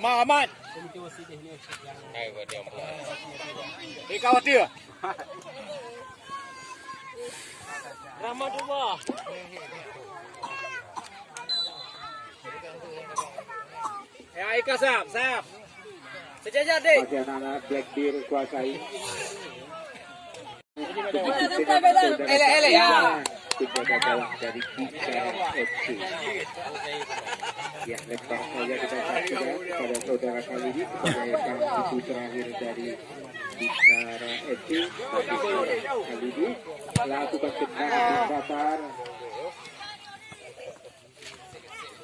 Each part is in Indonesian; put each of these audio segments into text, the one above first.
Aman. Khawatir. Rahmat Allah. Ya, Ika sap. Sejajar deh. Bagian anak Black Bear kuasai. Ele ya. Penjaga gawang dari Bicara FC. Ya, lepas saja kita saksikan pada saudara kali ini sebagai kali itu terakhir dari Bicara FC. Kali ini lakukan tendangan besar.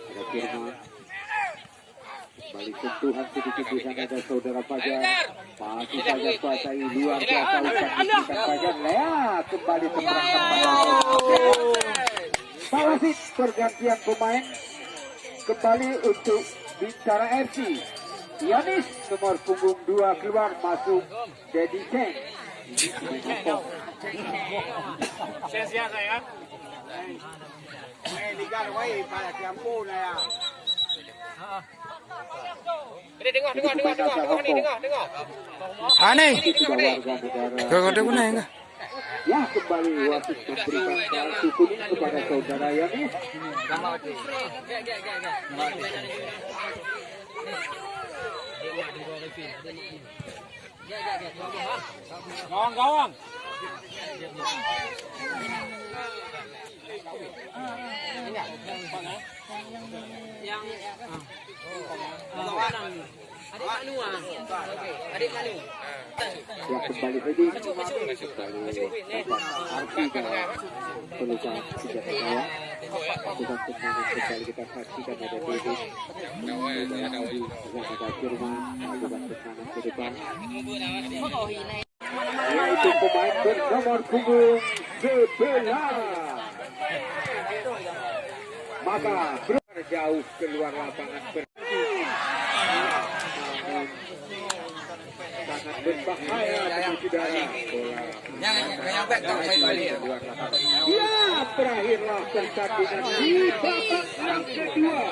Ada Firman. Balik sentuhan sedikit di sana ada saudara Fajar. Masih saja kuasai luar biasa umpan Fajar. Lihat kembali Pak wasit pergantian pemain kembali untuk Bicara FC. Yanis nomor punggung 2 keluar masuk Dedi Cheng. Siap saya. Liga wei pada tiempo na ya. Tengok. Aneh. Tengok enggak? Ya, kembali wasit memberikan kartu kuning kepada saudara Yanis. Gawang. Adik Manu. Ya, kembali lagi. Arti dalam pelukan senjata gawang. Lakukan tendangan kembali kita saksikan ada David. Ada Firman. Lakukan tendangan ke depan. Yaitu pemain bernomor punggung 11. Maka jauh keluar lapangan sangat berbahaya bagi saudara. Ya, berakhirlah pertandingan di babak yang kedua.